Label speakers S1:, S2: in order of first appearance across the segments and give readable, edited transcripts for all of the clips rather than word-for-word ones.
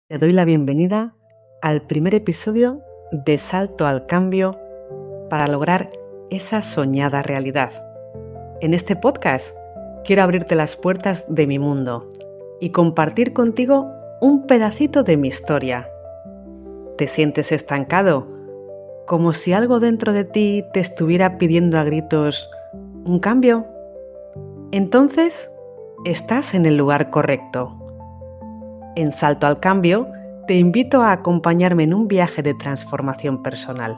S1: Te doy la bienvenida al primer episodio de Salto al Cambio para lograr esa soñada realidad. En este podcast quiero abrirte las puertas de mi mundo y compartir contigo un pedacito de mi historia. ¿Te sientes estancado? ¿Como si algo dentro de ti te estuviera pidiendo a gritos un cambio? Entonces, estás en el lugar correcto. En Salto al Cambio, te invito a acompañarme en un viaje de transformación personal,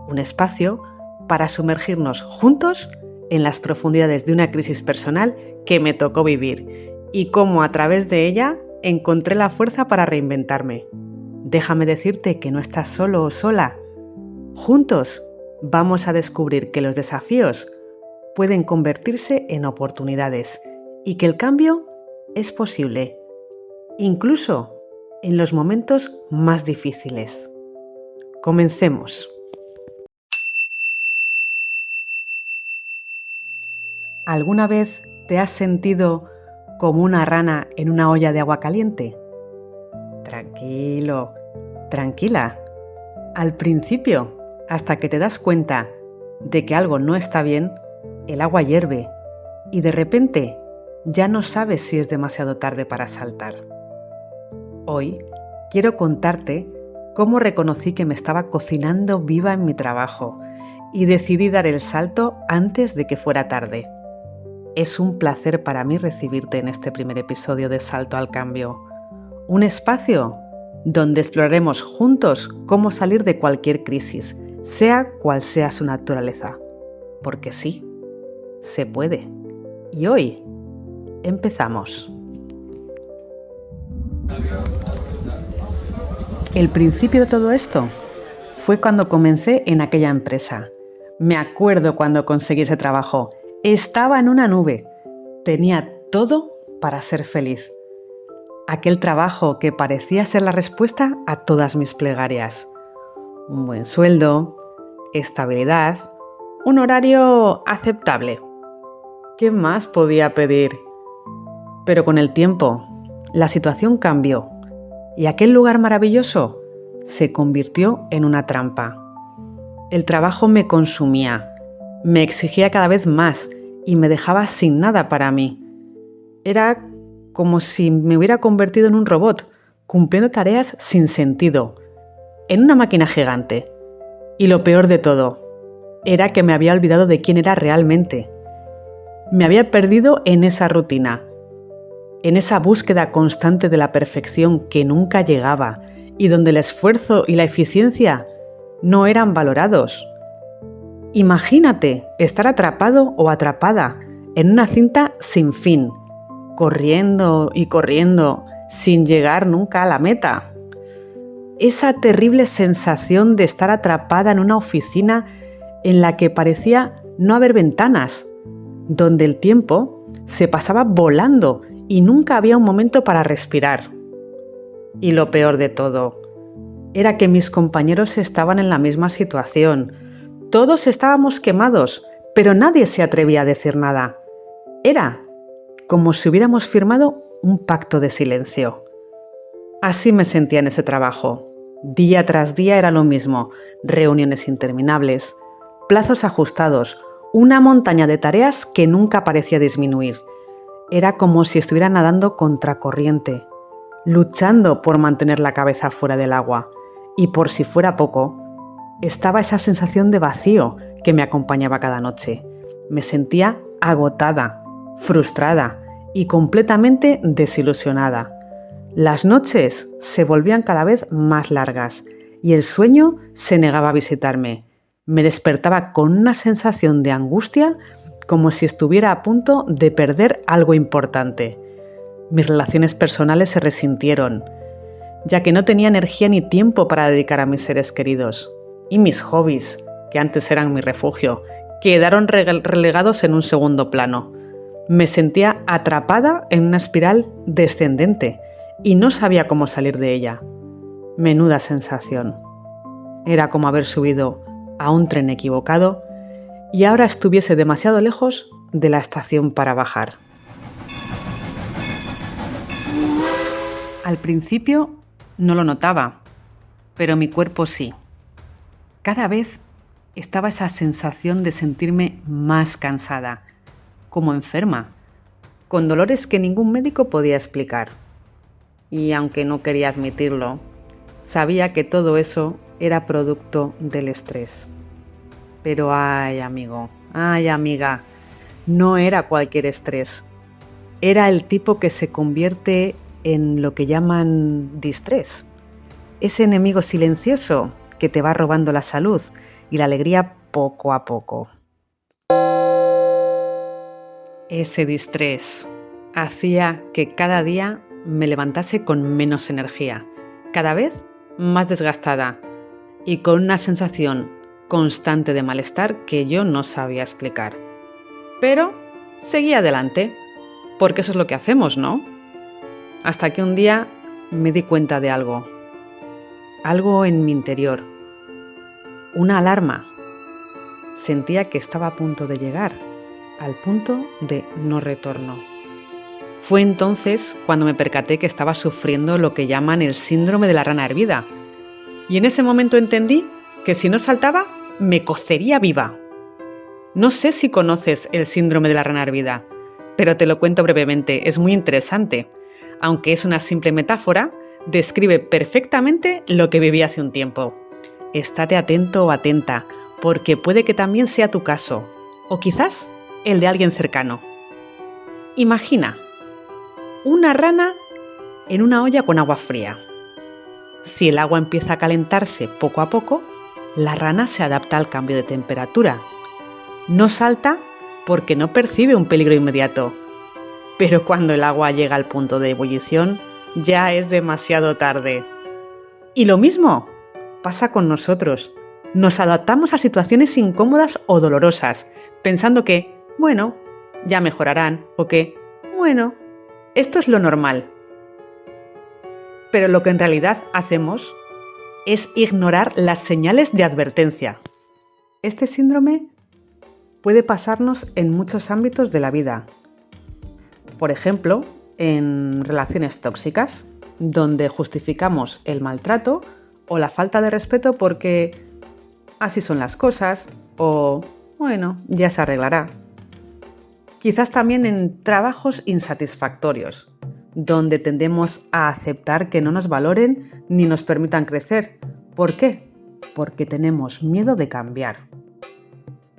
S1: un espacio para sumergirnos juntos en las profundidades de una crisis personal que me tocó vivir y cómo a través de ella encontré la fuerza para reinventarme. Déjame decirte que no estás solo o sola. Juntos vamos a descubrir que los desafíos pueden convertirse en oportunidades y que el cambio es posible, incluso en los momentos más difíciles. Comencemos. ¿Alguna vez te has sentido como una rana en una olla de agua caliente? Tranquilo, tranquila. Al principio, hasta que te das cuenta de que algo no está bien, el agua hierve y de repente ya no sabes si es demasiado tarde para saltar. Hoy quiero contarte cómo reconocí que me estaba cocinando viva en mi trabajo y decidí dar el salto antes de que fuera tarde. Es un placer para mí recibirte en este primer episodio de Salto al Cambio, un espacio donde exploraremos juntos cómo salir de cualquier crisis, sea cual sea su naturaleza. Porque sí, se puede. Y hoy empezamos. El principio de todo esto fue cuando comencé en aquella empresa. Me acuerdo cuando conseguí ese trabajo. Estaba en una nube. Tenía todo para ser feliz. Aquel trabajo que parecía ser la respuesta a todas mis plegarias. Un buen sueldo, estabilidad, un horario aceptable. ¿Qué más podía pedir? Pero con el tiempo, la situación cambió. Y aquel lugar maravilloso se convirtió en una trampa. El trabajo me consumía, me exigía cada vez más y me dejaba sin nada para mí. Era como si me hubiera convertido en un robot, cumpliendo tareas sin sentido, en una máquina gigante. Y lo peor de todo, era que me había olvidado de quién era realmente. Me había perdido en esa rutina, en esa búsqueda constante de la perfección que nunca llegaba y donde el esfuerzo y la eficiencia no eran valorados. Imagínate estar atrapado o atrapada en una cinta sin fin, corriendo y corriendo sin llegar nunca a la meta. Esa terrible sensación de estar atrapada en una oficina en la que parecía no haber ventanas, donde el tiempo se pasaba volando y nunca había un momento para respirar. Y lo peor de todo era que mis compañeros estaban en la misma situación. Todos estábamos quemados, pero nadie se atrevía a decir nada. Era como si hubiéramos firmado un pacto de silencio. Así me sentía en ese trabajo. Día tras día era lo mismo: reuniones interminables, plazos ajustados, una montaña de tareas que nunca parecía disminuir. Era como si estuviera nadando contracorriente, luchando por mantener la cabeza fuera del agua. Y por si fuera poco, estaba esa sensación de vacío que me acompañaba cada noche. Me sentía agotada, frustrada y completamente desilusionada. Las noches se volvían cada vez más largas y el sueño se negaba a visitarme. Me despertaba con una sensación de angustia, como si estuviera a punto de perder algo importante. Mis relaciones personales se resintieron, ya que no tenía energía ni tiempo para dedicar a mis seres queridos. Y mis hobbies, que antes eran mi refugio, quedaron relegados en un segundo plano. Me sentía atrapada en una espiral descendente y no sabía cómo salir de ella. Menuda sensación. Era como haber subido a un tren equivocado y ahora estuviese demasiado lejos de la estación para bajar. Al principio no lo notaba, pero mi cuerpo sí. Cada vez estaba esa sensación de sentirme más cansada, como enferma, con dolores que ningún médico podía explicar. Y aunque no quería admitirlo, sabía que todo eso era producto del estrés. Pero ay, amigo, ay, amiga, no era cualquier estrés. Era el tipo que se convierte en lo que llaman distrés. Ese enemigo silencioso que te va robando la salud y la alegría poco a poco. Ese distrés hacía que cada día me levantase con menos energía, cada vez más desgastada y con una sensación constante de malestar que yo no sabía explicar. Pero seguía adelante, porque eso es lo que hacemos, ¿no? Hasta que un día me di cuenta de algo en mi interior, una alarma. Sentía que estaba a punto de llegar al punto de no retorno. Fue entonces cuando me percaté que estaba sufriendo lo que llaman el síndrome de la rana hervida. Y en ese momento entendí que si no saltaba, me cocería viva. No sé si conoces el síndrome de la rana hervida, pero te lo cuento brevemente, es muy interesante. Aunque es una simple metáfora, describe perfectamente lo que viví hace un tiempo. Estate atento o atenta, porque puede que también sea tu caso, o quizás el de alguien cercano. Imagina una rana en una olla con agua fría. Si el agua empieza a calentarse poco a poco, la rana se adapta al cambio de temperatura. No salta porque no percibe un peligro inmediato, pero cuando el agua llega al punto de ebullición, ya es demasiado tarde. Y lo mismo pasa con nosotros. Nos adaptamos a situaciones incómodas o dolorosas, pensando que, bueno, ya mejorarán, o que, bueno, esto es lo normal. Pero lo que en realidad hacemos es ignorar las señales de advertencia. Este síndrome puede pasarnos en muchos ámbitos de la vida. Por ejemplo, en relaciones tóxicas, donde justificamos el maltrato o la falta de respeto porque así son las cosas o, bueno, ya se arreglará. Quizás también en trabajos insatisfactorios, donde tendemos a aceptar que no nos valoren ni nos permitan crecer. ¿Por qué? Porque tenemos miedo de cambiar.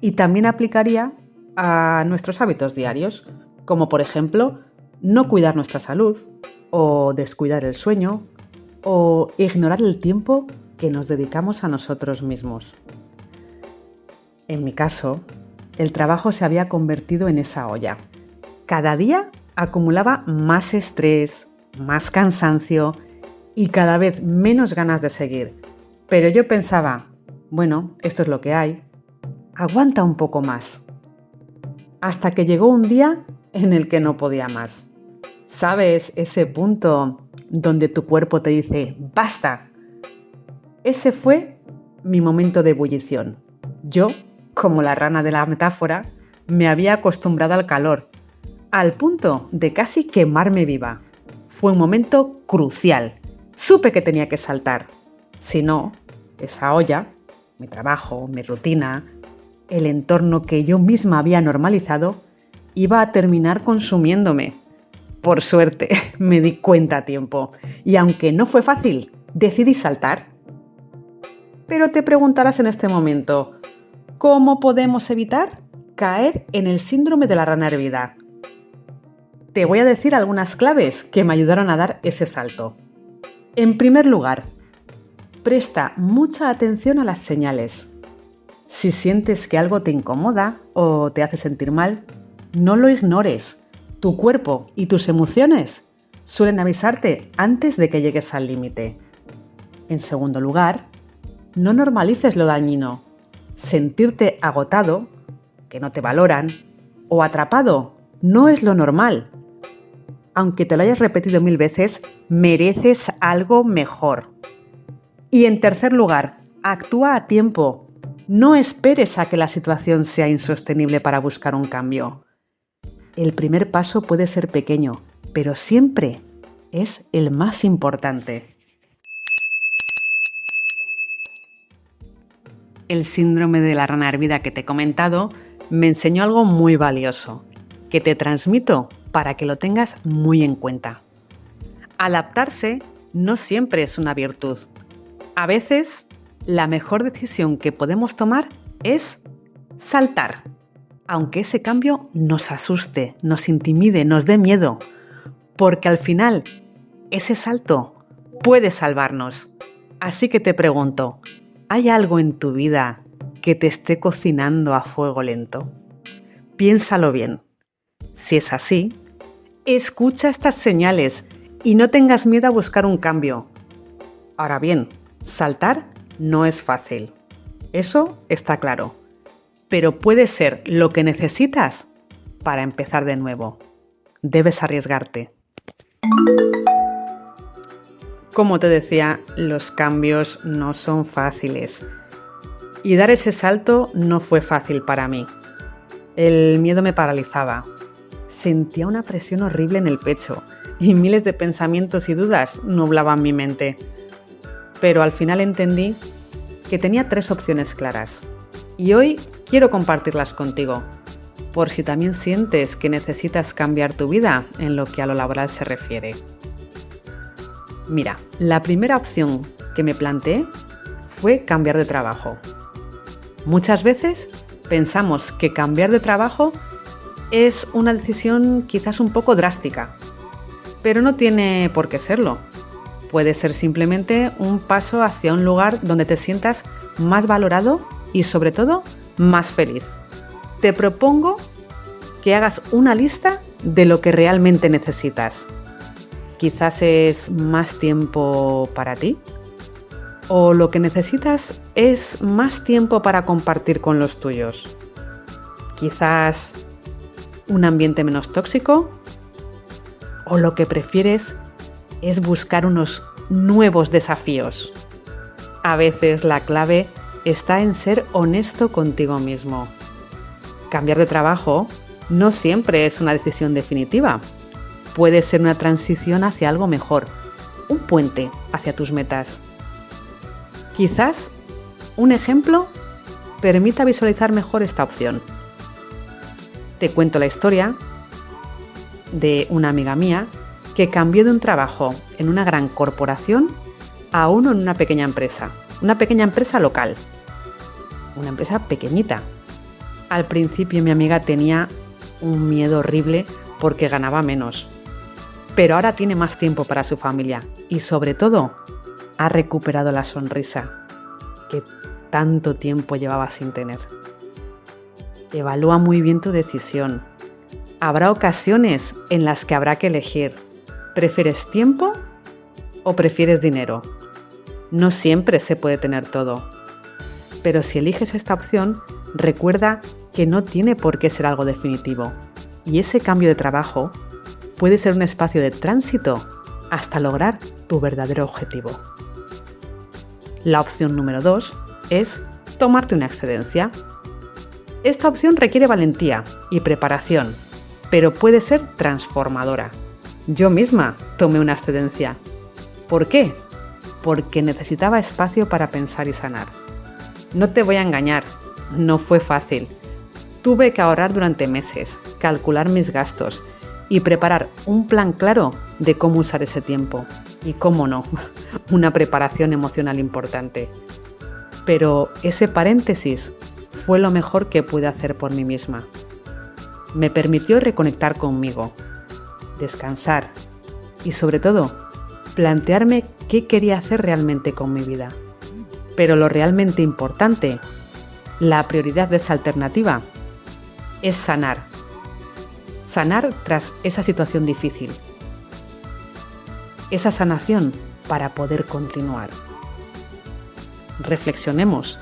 S1: Y también aplicaría a nuestros hábitos diarios, como por ejemplo, no cuidar nuestra salud, o descuidar el sueño, o ignorar el tiempo que nos dedicamos a nosotros mismos. En mi caso, el trabajo se había convertido en esa olla. Cada día acumulaba más estrés, más cansancio y cada vez menos ganas de seguir. Pero yo pensaba, bueno, esto es lo que hay, aguanta un poco más. Hasta que llegó un día en el que no podía más. ¿Sabes ese punto donde tu cuerpo te dice, ¡basta! Ese fue mi momento de ebullición. Yo, como la rana de la metáfora, me había acostumbrado al calor, al punto de casi quemarme viva. Fue un momento crucial. Supe que tenía que saltar. Si no, esa olla, mi trabajo, mi rutina, el entorno que yo misma había normalizado, iba a terminar consumiéndome. Por suerte, me di cuenta a tiempo. Y aunque no fue fácil, decidí saltar. Pero te preguntarás en este momento, ¿cómo podemos evitar caer en el síndrome de la rana hervida? Te voy a decir algunas claves que me ayudaron a dar ese salto. En primer lugar, presta mucha atención a las señales. Si sientes que algo te incomoda o te hace sentir mal, no lo ignores. Tu cuerpo y tus emociones suelen avisarte antes de que llegues al límite. En segundo lugar, no normalices lo dañino. Sentirte agotado, que no te valoran, o atrapado no es lo normal. Aunque te lo hayas repetido 1000 veces, mereces algo mejor. Y en tercer lugar, actúa a tiempo. No esperes a que la situación sea insostenible para buscar un cambio. El primer paso puede ser pequeño, pero siempre es el más importante. el síndrome de la rana hervida que te he comentado me enseñó algo muy valioso, que te transmito para que lo tengas muy en cuenta. Adaptarse no siempre es una virtud. A veces, la mejor decisión que podemos tomar es saltar, aunque ese cambio nos asuste, nos intimide, nos dé miedo, porque al final ese salto puede salvarnos. Así que te pregunto, ¿hay algo en tu vida que te esté cocinando a fuego lento? Piénsalo bien. Si es así, escucha estas señales y no tengas miedo a buscar un cambio. Ahora bien, saltar no es fácil. Eso está claro. Pero puede ser lo que necesitas para empezar de nuevo. Debes arriesgarte. Como te decía, los cambios no son fáciles. Y dar ese salto no fue fácil para mí. El miedo me paralizaba. Sentía una presión horrible en el pecho y miles de pensamientos y dudas nublaban mi mente. Pero al final entendí que tenía 3 opciones claras. Y hoy quiero compartirlas contigo, por si también sientes que necesitas cambiar tu vida en lo que a lo laboral se refiere. Mira, la primera opción que me planteé fue cambiar de trabajo. Muchas veces pensamos que cambiar de trabajo es una decisión quizás un poco drástica, pero no tiene por qué serlo. Puede ser simplemente un paso hacia un lugar donde te sientas más valorado y sobre todo más feliz. Te propongo que hagas una lista de lo que realmente necesitas. Quizás es más tiempo para ti, o lo que necesitas es más tiempo para compartir con los tuyos. Quizás un ambiente menos tóxico, o lo que prefieres es buscar unos nuevos desafíos. A veces la clave está en ser honesto contigo mismo. Cambiar de trabajo no siempre es una decisión definitiva. Puede ser una transición hacia algo mejor, un puente hacia tus metas. Quizás un ejemplo permita visualizar mejor esta opción. Te cuento la historia de una amiga mía que cambió de un trabajo en una gran corporación a uno en una pequeña empresa local, una empresa pequeñita. Al principio mi amiga tenía un miedo horrible porque ganaba menos, pero ahora tiene más tiempo para su familia y sobre todo ha recuperado la sonrisa que tanto tiempo llevaba sin tener. Evalúa muy bien tu decisión. Habrá ocasiones en las que habrá que elegir. ¿Prefieres tiempo o prefieres dinero? No siempre se puede tener todo. Pero si eliges esta opción, recuerda que no tiene por qué ser algo definitivo. Y ese cambio de trabajo puede ser un espacio de tránsito hasta lograr tu verdadero objetivo. La opción número 2 es tomarte una excedencia. Esta opción requiere valentía y preparación, pero puede ser transformadora. Yo misma tomé una excedencia. ¿Por qué? Porque necesitaba espacio para pensar y sanar. No te voy a engañar, no fue fácil. Tuve que ahorrar durante meses, calcular mis gastos y preparar un plan claro de cómo usar ese tiempo. Y cómo no, una preparación emocional importante. Pero ese paréntesis fue lo mejor que pude hacer por mí misma. Me permitió reconectar conmigo, descansar y sobre todo plantearme qué quería hacer realmente con mi vida. Pero lo realmente importante, la prioridad de esa alternativa, es sanar. Sanar tras esa situación difícil. Esa sanación para poder continuar. Reflexionemos.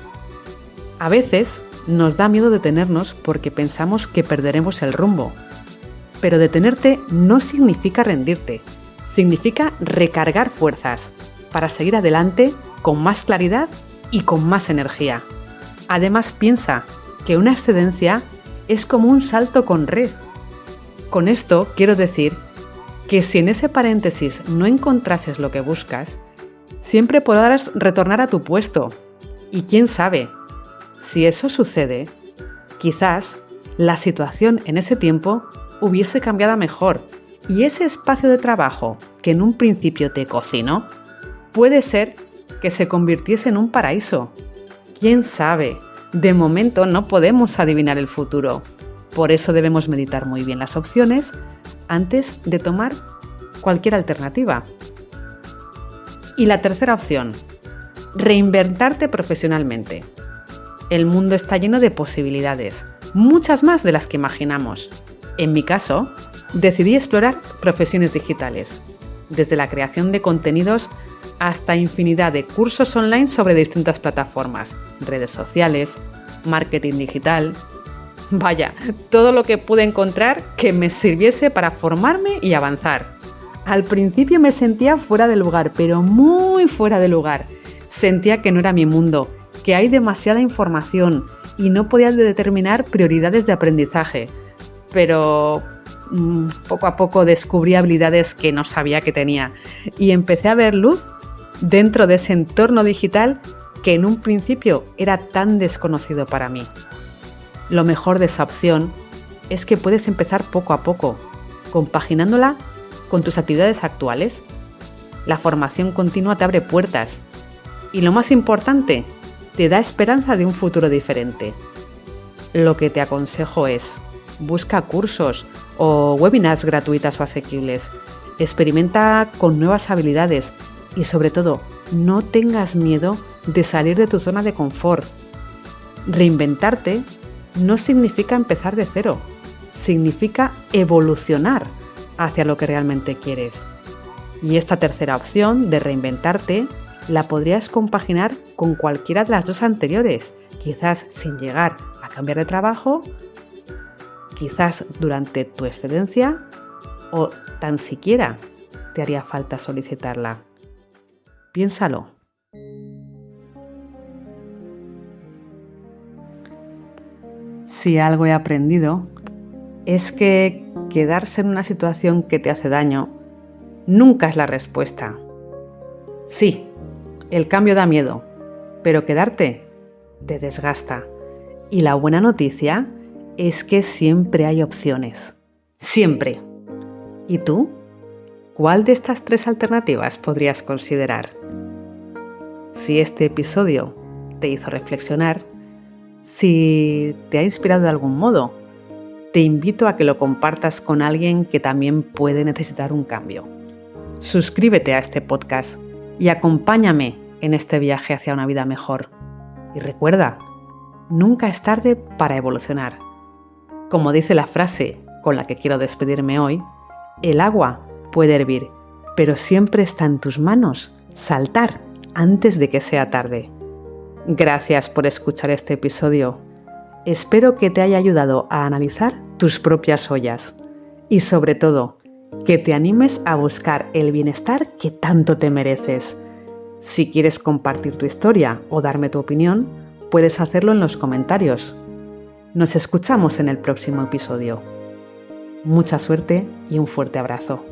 S1: A veces nos da miedo detenernos porque pensamos que perderemos el rumbo. Pero detenerte no significa rendirte, significa recargar fuerzas para seguir adelante con más claridad y con más energía. Además, piensa que una excedencia es como un salto con red. Con esto quiero decir que si en ese paréntesis no encontrases lo que buscas, siempre podrás retornar a tu puesto. Y quién sabe, Si eso sucede, quizás la situación en ese tiempo hubiese cambiado a mejor y ese espacio de trabajo que en un principio te cocinó, puede ser que se convirtiese en un paraíso. ¿Quién sabe? De momento no podemos adivinar el futuro. Por eso debemos meditar muy bien las opciones antes de tomar cualquier alternativa. Y la tercera opción, reinventarte profesionalmente. El mundo está lleno de posibilidades, muchas más de las que imaginamos. En mi caso, decidí explorar profesiones digitales, desde la creación de contenidos hasta infinidad de cursos online sobre distintas plataformas, redes sociales, marketing digital. Vaya, todo lo que pude encontrar que me sirviese para formarme y avanzar. Al principio me sentía fuera de lugar, pero muy fuera de lugar. Sentía que no era mi mundo, que hay demasiada información y no podía determinar prioridades de aprendizaje. Pero poco a poco descubrí habilidades que no sabía que tenía y empecé a ver luz dentro de ese entorno digital que en un principio era tan desconocido para mí. Lo mejor de esa opción es que puedes empezar poco a poco, compaginándola con tus actividades actuales. La formación continua te abre puertas y, lo más importante, te da esperanza de un futuro diferente. Lo que te aconsejo es: busca cursos o webinars gratuitas o asequibles, experimenta con nuevas habilidades y, sobre todo, no tengas miedo de salir de tu zona de confort. Reinventarte no significa empezar de cero, significa evolucionar hacia lo que realmente quieres. Y esta tercera opción de reinventarte la podrías compaginar con cualquiera de las dos anteriores, quizás sin llegar a cambiar de trabajo, quizás durante tu excedencia o tan siquiera te haría falta solicitarla. Piénsalo. Si algo he aprendido es que quedarse en una situación que te hace daño nunca es la respuesta. Sí, el cambio da miedo, pero quedarte te desgasta. Y la buena noticia es que siempre hay opciones. Siempre. ¿Y tú? ¿Cuál de estas tres alternativas podrías considerar? Si este episodio te hizo reflexionar, si te ha inspirado de algún modo, te invito a que lo compartas con alguien que también puede necesitar un cambio. Suscríbete a este podcast y acompáñame en este viaje hacia una vida mejor. Y recuerda, nunca es tarde para evolucionar. Como dice la frase con la que quiero despedirme hoy, el agua puede hervir, pero siempre está en tus manos saltar antes de que sea tarde. Gracias por escuchar este episodio. Espero que te haya ayudado a analizar tus propias ollas y, sobre todo, que te animes a buscar el bienestar que tanto te mereces. Si quieres compartir tu historia o darme tu opinión, puedes hacerlo en los comentarios. Nos escuchamos en el próximo episodio. Mucha suerte y un fuerte abrazo.